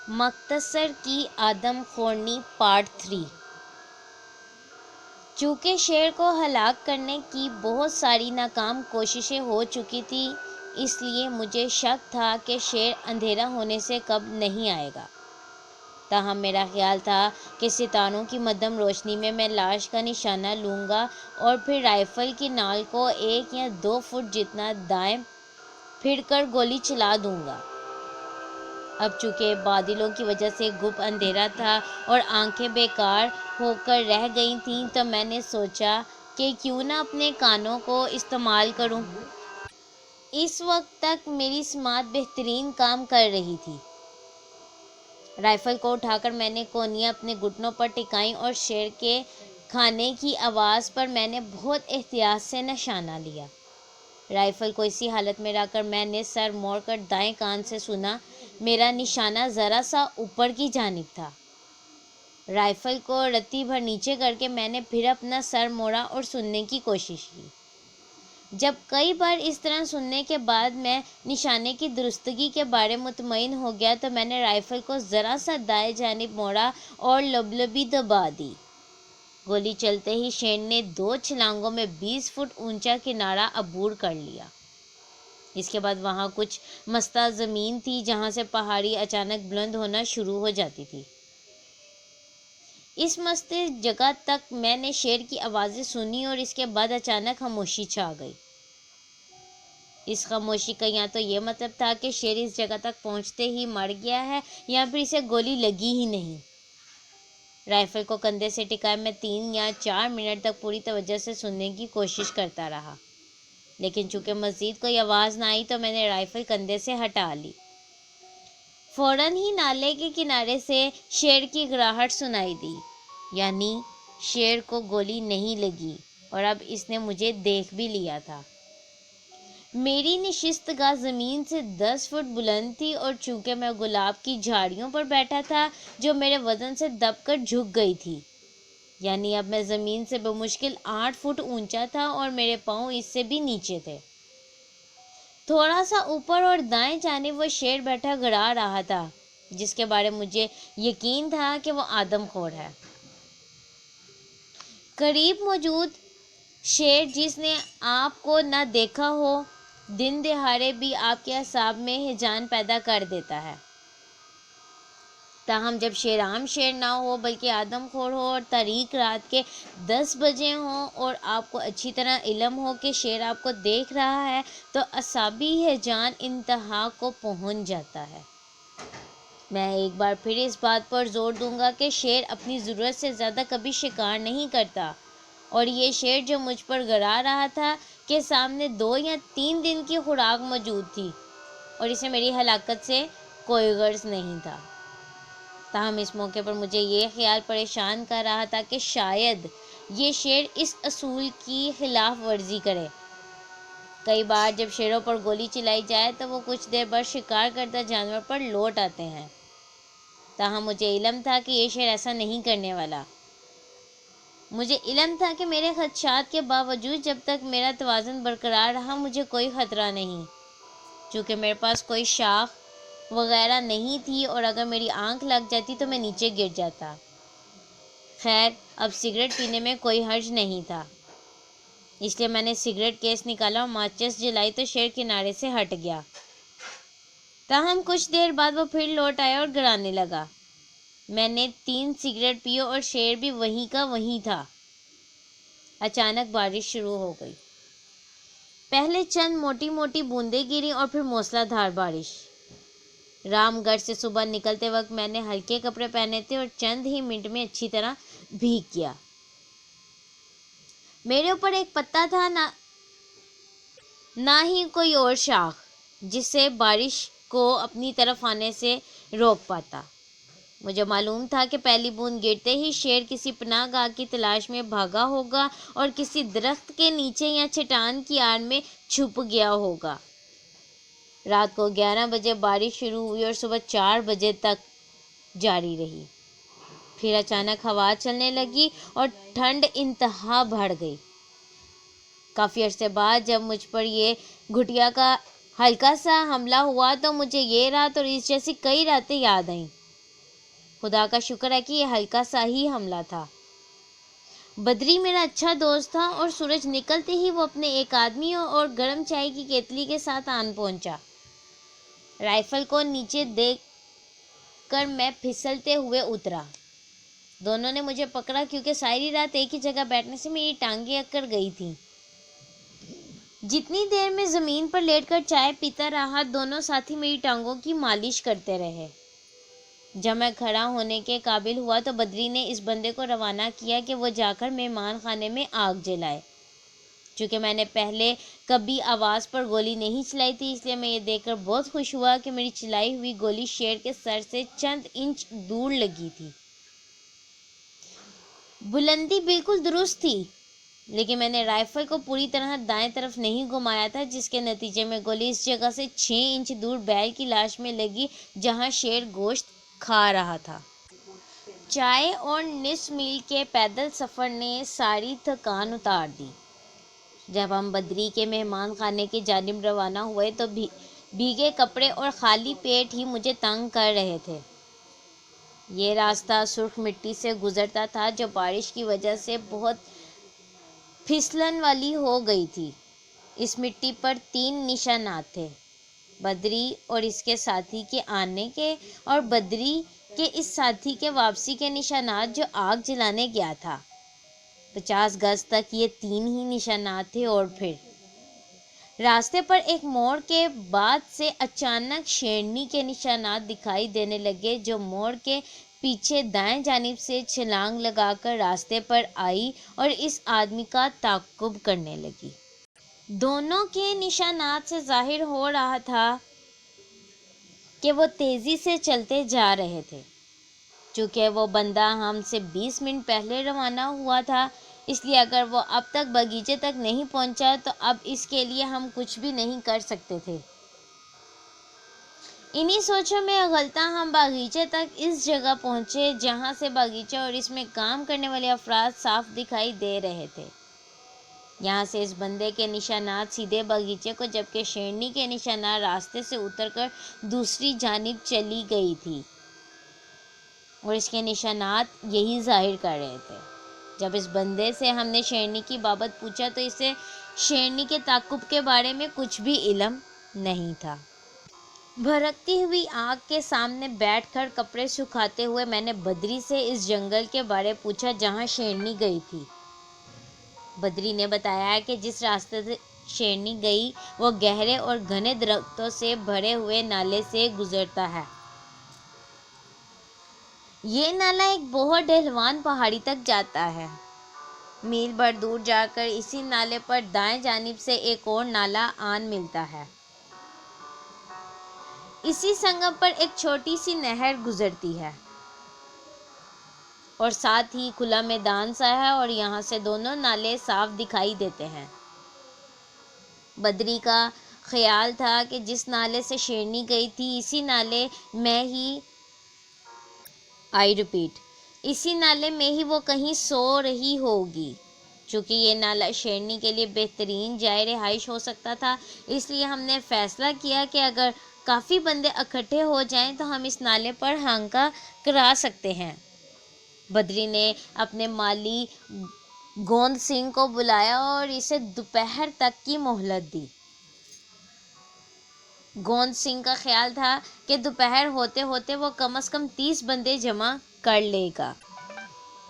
مختصر کی آدم خورنی پارٹ 3۔ چونکہ شیر کو ہلاک کرنے کی بہت ساری ناکام کوششیں ہو چکی تھیں، اس لیے مجھے شک تھا کہ شیر اندھیرا ہونے سے کب نہیں آئے گا۔ تاہم میرا خیال تھا کہ ستاروں کی مدھم روشنی میں لاش کا نشانہ لوں گا اور پھر رائفل کی نال کو 1 یا 2 فٹ جتنا دائیں پھیر کر گولی چلا دوں گا۔ اب چونکہ بادلوں کی وجہ سے گپ اندھیرا تھا اور آنکھیں بیکار ہو کر رہ گئی تھیں، تو میں نے سوچا کہ کیوں نہ اپنے کانوں کو استعمال کروں۔ اس وقت تک میری سماعت بہترین کام کر رہی تھی۔ رائفل کو اٹھا کر میں نے کونیاں اپنے گھٹنوں پر ٹکائیں اور شیر کے کھانے کی آواز پر میں نے بہت احتیاط سے نشانہ لیا۔ رائفل کو اسی حالت میں رکھ کر میں نے سر موڑ کر دائیں کان سے سنا۔ میرا نشانہ ذرا سا اوپر کی جانب تھا۔ رائفل کو رتی بھر نیچے کر کے میں نے پھر اپنا سر موڑا اور سننے کی کوشش کی۔ جب کئی بار اس طرح سننے کے بعد میں نشانے کی درستگی کے بارے مطمئن ہو گیا تو میں نے رائفل کو ذرا سا دائیں جانب موڑا اور لبلبی دبا دی۔ گولی چلتے ہی شیر نے 2 چھلانگوں میں 20 فٹ اونچا کنارہ عبور کر لیا۔ اس کے بعد وہاں کچھ مستہ زمین تھی جہاں سے پہاڑی اچانک بلند ہونا شروع ہو جاتی تھی۔ اس مستی جگہ تک میں نے شیر کی آوازیں سنی اور اس کے بعد اچانک خاموشی چھا گئی۔ اس خاموشی کا یا تو یہ مطلب تھا کہ شیر اس جگہ تک پہنچتے ہی مر گیا ہے یا پھر اسے گولی لگی ہی نہیں۔ رائفل کو کندھے سے ٹکائے میں 3 یا 4 منٹ تک پوری توجہ سے سننے کی کوشش کرتا رہا، لیکن چونکہ مزید کوئی آواز نہ آئی تو میں نے رائفل کندھے سے ہٹا لی۔ فوراً ہی نالے کے کنارے سے شیر کی گڑاہٹ سنائی دی، یعنی شیر کو گولی نہیں لگی اور اب اس نے مجھے دیکھ بھی لیا تھا۔ میری نشست گاہ زمین سے 10 فٹ بلند تھی اور چونکہ میں گلاب کی جھاڑیوں پر بیٹھا تھا جو میرے وزن سے دب کر جھک گئی تھی، یعنی اب میں زمین سے بمشکل 8 فٹ اونچا تھا اور میرے پاؤں اس سے بھی نیچے تھے۔ تھوڑا سا اوپر اور دائیں جانب وہ شیر بیٹھا گڑا رہا تھا، جس کے بارے مجھے یقین تھا کہ وہ آدم خور ہے۔ قریب موجود شیر جس نے آپ کو نہ دیکھا ہو، دن دہاڑے بھی آپ کے اعصاب میں ہیجان پیدا کر دیتا ہے۔ تاہم جب شیر عام شیر نہ ہو بلکہ آدم خور ہو اور تاریک رات کے 10 بجے ہوں اور آپ کو اچھی طرح علم ہو کہ شیر آپ کو دیکھ رہا ہے، تو اعصابی ہیجان انتہا کو پہنچ جاتا ہے۔ میں ایک بار پھر اس بات پر زور دوں گا کہ شیر اپنی ضرورت سے زیادہ کبھی شکار نہیں کرتا، اور یہ شیر جو مجھ پر گڑا رہا تھا کے سامنے 2 یا 3 دن کی خوراک موجود تھی اور اسے میری ہلاکت سے کوئی غرض نہیں تھا۔ تاہم اس موقع پر مجھے یہ خیال پریشان کر رہا تھا کہ شاید یہ شیر اس اصول کی خلاف ورزی کرے۔ کئی بار جب شیروں پر گولی چلائی جائے تو وہ کچھ دیر بعد شکار کردہ جانور پر لوٹ آتے ہیں، تاہم مجھے علم تھا کہ یہ شیر ایسا نہیں کرنے والا۔ مجھے علم تھا کہ میرے خدشات کے باوجود جب تک میرا توازن برقرار رہا مجھے کوئی خطرہ نہیں، چونکہ میرے پاس کوئی شاخ وغیرہ نہیں تھی اور اگر میری آنکھ لگ جاتی تو میں نیچے گر جاتا۔ خیر، اب سگریٹ پینے میں کوئی حرج نہیں تھا، اس لیے میں نے سگریٹ کیس نکالا اور ماچس جلائی تو شیر کنارے سے ہٹ گیا۔ تاہم کچھ دیر بعد وہ پھر لوٹ آیا اور گڑانے لگا۔ میں نے 3 سگریٹ پیے اور شیر بھی وہیں کا وہیں تھا۔ اچانک بارش شروع ہو گئی۔ پہلے چند موٹی موٹی بوندیں گری اور پھر موسلا دھار بارش۔ رام گڑھ سے صبح نکلتے وقت میں نے ہلکے کپڑے پہنے تھے اور چند ہی منٹ میں اچھی طرح بھیگ گیا۔ میرے اوپر ایک پتا تھا نہ ہی کوئی اور شاخ جس سے بارش کو اپنی طرف آنے سے روک پاتا۔ مجھے معلوم تھا کہ پہلی بوند گرتے ہی شیر کسی پناہ گاہ کی تلاش میں بھاگا ہوگا اور کسی درخت کے نیچے یا چٹان کی آڑ میں چھپ گیا ہوگا۔ رات کو 11 بجے بارش شروع ہوئی اور صبح 4 بجے تک جاری رہی۔ پھر اچانک ہوا چلنے لگی اور ٹھنڈ انتہا بڑھ گئی۔ کافی عرصے بعد جب مجھ پر یہ گھٹیا کا ہلکا سا حملہ ہوا تو مجھے یہ رات اور اس جیسی کئی راتیں یاد آئیں۔ خدا کا شکر ہے کہ یہ ہلکا سا ہی حملہ تھا۔ بدری میرا اچھا دوست تھا اور سورج نکلتے ہی وہ اپنے ایک آدمی اور گرم چائے کی کیتلی کے ساتھ آن پہنچا۔ رائفل کو نیچے دیکھ کر میں پھسلتے ہوئے اترا۔ دونوں نے مجھے پکڑا کیونکہ ساری رات ایک ہی جگہ بیٹھنے سے میری ٹانگیں اکڑ گئی تھیں۔ جتنی دیر میں زمین پر لیٹ کر چائے پیتا رہا، دونوں ساتھی میری ٹانگوں کی مالش کرتے رہے۔ جب میں کھڑا ہونے کے قابل ہوا تو بدری نے اس بندے کو روانہ کیا کہ وہ جا کر مہمان خانے میں آگ جلائے۔ چونکہ میں نے پہلے کبھی آواز پر گولی نہیں چلائی تھی، اس لیے میں یہ دیکھ کر بہت خوش ہوا کہ میری چلائی ہوئی گولی شیر کے سر سے چند انچ دور لگی تھی۔ بلندی بالکل درست تھی، لیکن میں نے رائفل کو پوری طرح دائیں طرف نہیں گھمایا تھا، جس کے نتیجے میں گولی اس جگہ سے 6 انچ دور بیل کی لاش میں لگی جہاں شیر گوشت کھا رہا تھا۔ چائے اور نصف میل کے پیدل سفر نے ساری تھکان اتار دی۔ جب ہم بدری کے مہمان خانے کی جانب روانہ ہوئے تو بھیگے کپڑے اور خالی پیٹ ہی مجھے تنگ کر رہے تھے۔ یہ راستہ سرخ مٹی سے گزرتا تھا جو بارش کی وجہ سے بہت پھسلن والی ہو گئی تھی۔ اس مٹی پر 3 نشانات تھے: بدری اور اس کے ساتھی کے آنے کے، اور بدری کے اس ساتھی کے واپسی کے نشانات جو آگ جلانے گیا تھا۔ 50 گز تک یہ 3 ہی نشانات تھے اور پھر راستے پر ایک موڑ کے بعد سے اچانک شیرنی کے نشانات دکھائی دینے لگے جو موڑ کے پیچھے دائیں جانب سے چھلانگ لگا کر راستے پر آئی اور اس آدمی کا تعاقب کرنے لگی۔ دونوں کے نشانات سے ظاہر ہو رہا تھا کہ وہ تیزی سے چلتے جا رہے تھے۔ چونکہ وہ بندہ ہم سے 20 منٹ پہلے روانہ ہوا تھا، اس لیے اگر وہ اب تک باغیچے تک نہیں پہنچا تو اب اس کے لیے ہم کچھ بھی نہیں کر سکتے تھے۔ انہی سوچوں میں اگلتا ہم باغیچے تک اس جگہ پہنچے جہاں سے باغیچہ اور اس میں کام کرنے والے افراد صاف دکھائی دے رہے تھے۔ یہاں سے اس بندے کے نشانات سیدھے باغیچے کو، جبکہ شیرنی کے نشانات راستے سے اتر کر دوسری جانب چلی گئی تھی اور اس کے نشانات یہی ظاہر کر رہے تھے۔ جب اس بندے سے ہم نے شیرنی کی بابت پوچھا تو اسے شیرنی کے تعاقب کے بارے میں کچھ بھی علم نہیں تھا۔ بھڑکتی ہوئی آگ کے سامنے بیٹھ کر کپڑے سکھاتے ہوئے میں نے بدری سے اس جنگل کے بارے پوچھا جہاں شیرنی گئی تھی۔ بدری نے بتایا کہ جس راستے سے شیرنی گئی وہ گہرے اور گھنے درختوں سے بھرے ہوئے نالے سے گزرتا ہے۔ یہ نالا ایک بہت ڈھلوان پہاڑی تک جاتا ہے۔ میل بھر دور جا کر اسی نالے پر دائیں جانب سے ایک اور نالا آن ملتا ہے۔ اسی سنگم پر ایک چھوٹی سی نہر گزرتی ہے اور ساتھ ہی کھلا میدان سا ہے اور یہاں سے دونوں نالے صاف دکھائی دیتے ہیں۔ بدری کا خیال تھا کہ جس نالے سے شیرنی گئی تھی اسی نالے میں ہی وہ کہیں سو رہی ہوگی۔ چونکہ یہ نالا شیرنی کے لیے بہترین جائے رہائش ہو سکتا تھا، اس لیے ہم نے فیصلہ کیا کہ اگر کافی بندے اکٹھے ہو جائیں تو ہم اس نالے پر ہانکا کرا سکتے ہیں۔ بدری نے اپنے مالی گوند سنگھ کو بلایا اور اسے دوپہر تک کی مہلت دی۔ گوند سنگھ کا خیال تھا کہ دوپہر ہوتے ہوتے وہ کم از کم 30 بندے جمع کر لے گا۔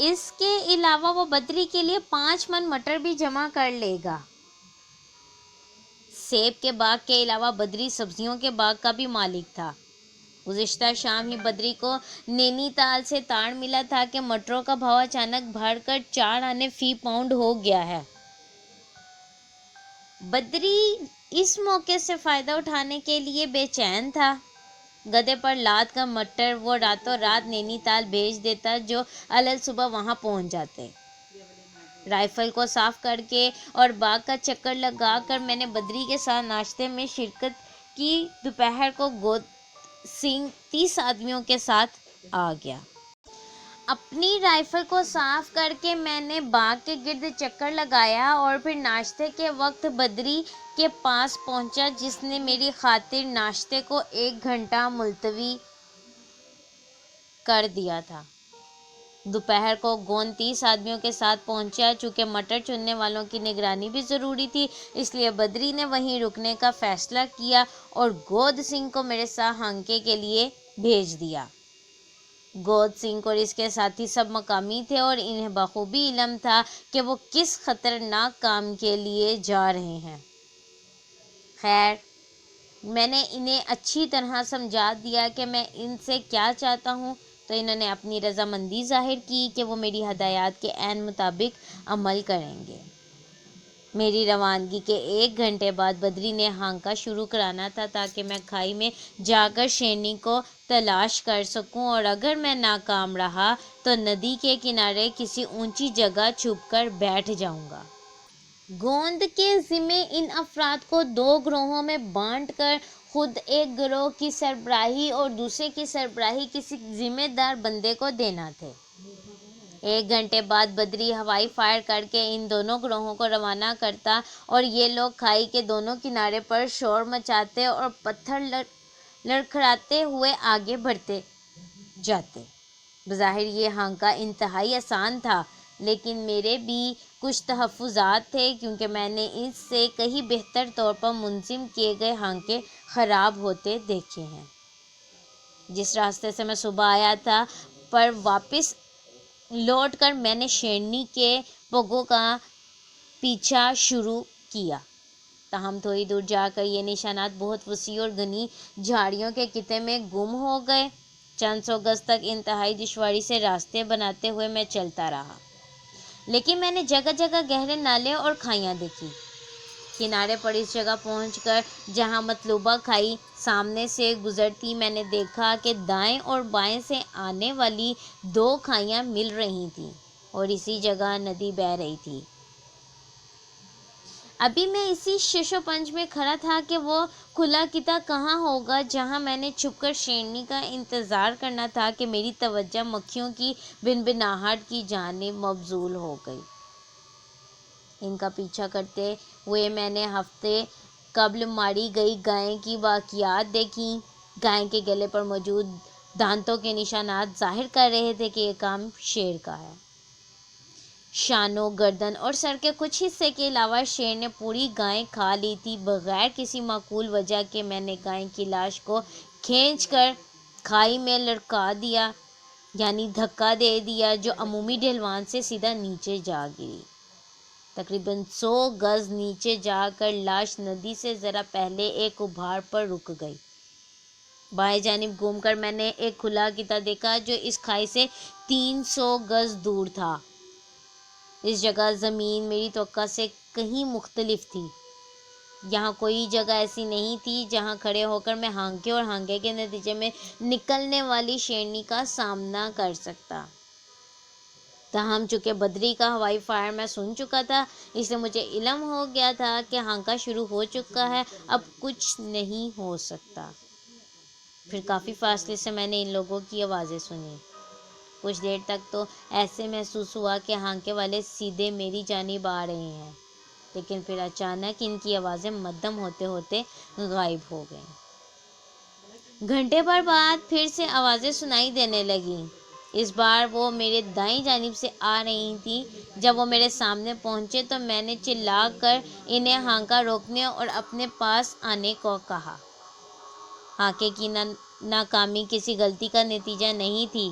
اس کے علاوہ وہ بدری کے لیے 5 من مٹر بھی جمع کر لے گا۔ سیب کے باغ کے علاوہ بدری سبزیوں کے باغ کا بھی مالک تھا۔ گزشتہ شام ہی بدری کو نینی تال سے تاڑ ملا تھا کہ مٹروں کا بھاؤ اچانک بڑھ کر 4 آنے فی پاؤنڈ ہو گیا ہے۔ بدری اس موقع سے فائدہ اٹھانے کے لیے بے چین تھا۔ گدھے پر لاد کر مٹر وہ راتوں رات نینی تال بھیج دیتا جو الل صبح وہاں پہنچ جاتے۔ رائفل کو صاف کر کے اور باغ کا چکر لگا کر میں نے بدری کے ساتھ ناشتے میں شرکت کی۔ دوپہر کو گوند سنگھ 30 آدمیوں کے ساتھ آ گیا۔ اپنی رائفل کو صاف کر کے میں نے باغ کے گرد چکر لگایا اور پھر ناشتے کے وقت بدری کے پاس پہنچا جس نے میری خاطر ناشتے کو 1 گھنٹہ ملتوی کر دیا تھا۔ دوپہر کو گوند 30 آدمیوں کے ساتھ پہنچا۔ چونکہ مٹر چننے والوں کی نگرانی بھی ضروری تھی، اس لیے بدری نے وہیں رکنے کا فیصلہ کیا اور گود سنگھ کو میرے ساتھ ہانکے کے لیے بھیج دیا۔ گود سنگھ اور اس کے ساتھی سب مقامی تھے اور انہیں بخوبی علم تھا کہ وہ کس خطرناک کام کے لیے جا رہے ہیں۔ خیر، میں نے انہیں اچھی طرح سمجھا دیا کہ میں ان سے کیا چاہتا ہوں، تو انہوں نے اپنی رضامندی ظاہر کی کہ وہ میری ہدایات کے عین مطابق عمل کریں گے۔ میری روانگی کے 1 گھنٹے بعد بدری نے ہانکا شروع کرانا تھا تاکہ میں کھائی میں جا کر شیرنی کو تلاش کر سکوں، اور اگر میں ناکام رہا تو ندی کے کنارے کسی اونچی جگہ چھپ کر بیٹھ جاؤں گا۔ گوند کے ذمے ان افراد کو 2 گروہوں میں بانٹ کر خود ایک گروہ کی سربراہی اور دوسرے کی سربراہی کسی ذمہ دار بندے کو دینا تھے۔ 1 گھنٹے بعد بدری ہوائی فائر کر کے ان دونوں گروہوں کو روانہ کرتا اور یہ لوگ کھائی کے دونوں کنارے پر شور مچاتے اور پتھر لڑکھڑاتے ہوئے آگے بڑھتے جاتے۔ بظاہر یہ ہانکا انتہائی آسان تھا، لیکن میرے بھی کچھ تحفظات تھے کیونکہ میں نے اس سے کہیں بہتر طور پر منظم کیے گئے ہانکے خراب ہوتے دیکھے ہیں۔ جس راستے سے میں صبح آیا تھا پر واپس لوٹ کر میں نے شیرنی کے پگوں کا پیچھا شروع کیا، تاہم تھوڑی دور جا کر یہ نشانات بہت وسیع اور گھنی جھاڑیوں کے خطے میں گم ہو گئے۔ چند سو گز تک انتہائی دشواری سے راستے بناتے ہوئے میں چلتا رہا، لیکن میں نے جگہ جگہ گہرے نالے اور کھائیاں دیکھی۔ کنارے پر اس جگہ پہنچ کر جہاں مطلوبہ کھائی سامنے سے گزرتی، میں نے دیکھا کہ دائیں اور بائیں سے آنے والی 2 کھائیاں مل رہی تھیں اور اسی جگہ ندی بہہ رہی تھی۔ ابھی میں اسی شش و پنج میں کھڑا تھا کہ وہ کھلا خطہ کہاں ہوگا جہاں میں نے چھپ کر شیرنی کا انتظار کرنا تھا کہ میری توجہ مکھیوں کی بنبناہٹ کی جانب مبذول ہو گئی۔ ان کا پیچھا کرتے ہوئے میں نے ہفتے قبل ماری گئی گائے کی باقیات دیکھیں۔ گائے کے گلے پر موجود دانتوں کے نشانات ظاہر کر رہے تھے کہ یہ کام شیر کا ہے۔ شانوں، گردن اور سر کے کچھ حصے کے علاوہ شیر نے پوری گائے کھا لی تھی، بغیر کسی معقول وجہ کے۔ میں نے گائے کی لاش کو کھینچ کر کھائی میں لڑکا دیا، یعنی دھکا دے دیا، جو عمومی ڈھلوان سے سیدھا نیچے جا گری۔ تقریباً 100 گز نیچے جا کر لاش ندی سے ذرا پہلے ایک ابھار پر رک گئی۔ بائیں جانب گھوم کر میں نے ایک کھلا خطہ دیکھا جو اس کھائی سے 300 گز دور تھا۔ اس جگہ زمین میری توقع سے کہیں مختلف تھی۔ یہاں کوئی جگہ ایسی نہیں تھی جہاں کھڑے ہو کر میں ہانکے اور ہانکے کے نتیجے میں نکلنے والی شیرنی کا سامنا کر سکتا۔ تاہم چونکہ بدری کا ہوائی فائر میں سن چکا تھا، اس لیے مجھے علم ہو گیا تھا کہ ہانکا شروع ہو چکا ہے، اب کچھ نہیں ہو سکتا۔ پھر کافی فاصلے سے میں نے ان لوگوں کی آوازیں سنی۔ کچھ دیر تک تو ایسے محسوس ہوا کہ ہانکے والے سیدھے میری جانب آ رہے ہیں، لیکن پھر اچانک ان کی آوازیں مدھم ہوتے ہوتے غائب ہو گئیں۔ گھنٹے بھر بعد پھر سے آوازیں سنائی دینے لگیں۔ اس بار وہ میرے دائیں جانب سے آ رہی تھیں۔ جب وہ میرے سامنے پہنچے تو میں نے چلا کر انہیں ہانکا روکنے اور اپنے پاس آنے کو کہا۔ ہانکے کی ناکامی کسی غلطی کا نتیجہ نہیں تھی۔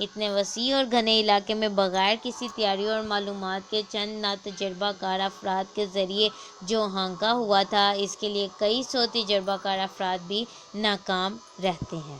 اتنے وسیع اور گھنے علاقے میں بغیر کسی تیاری اور معلومات کے چند ناتجربہ کار افراد کے ذریعے جو ہانکا ہوا تھا، اس کے لیے کئی 100 تجربہ کار افراد بھی ناکام رہتے ہیں۔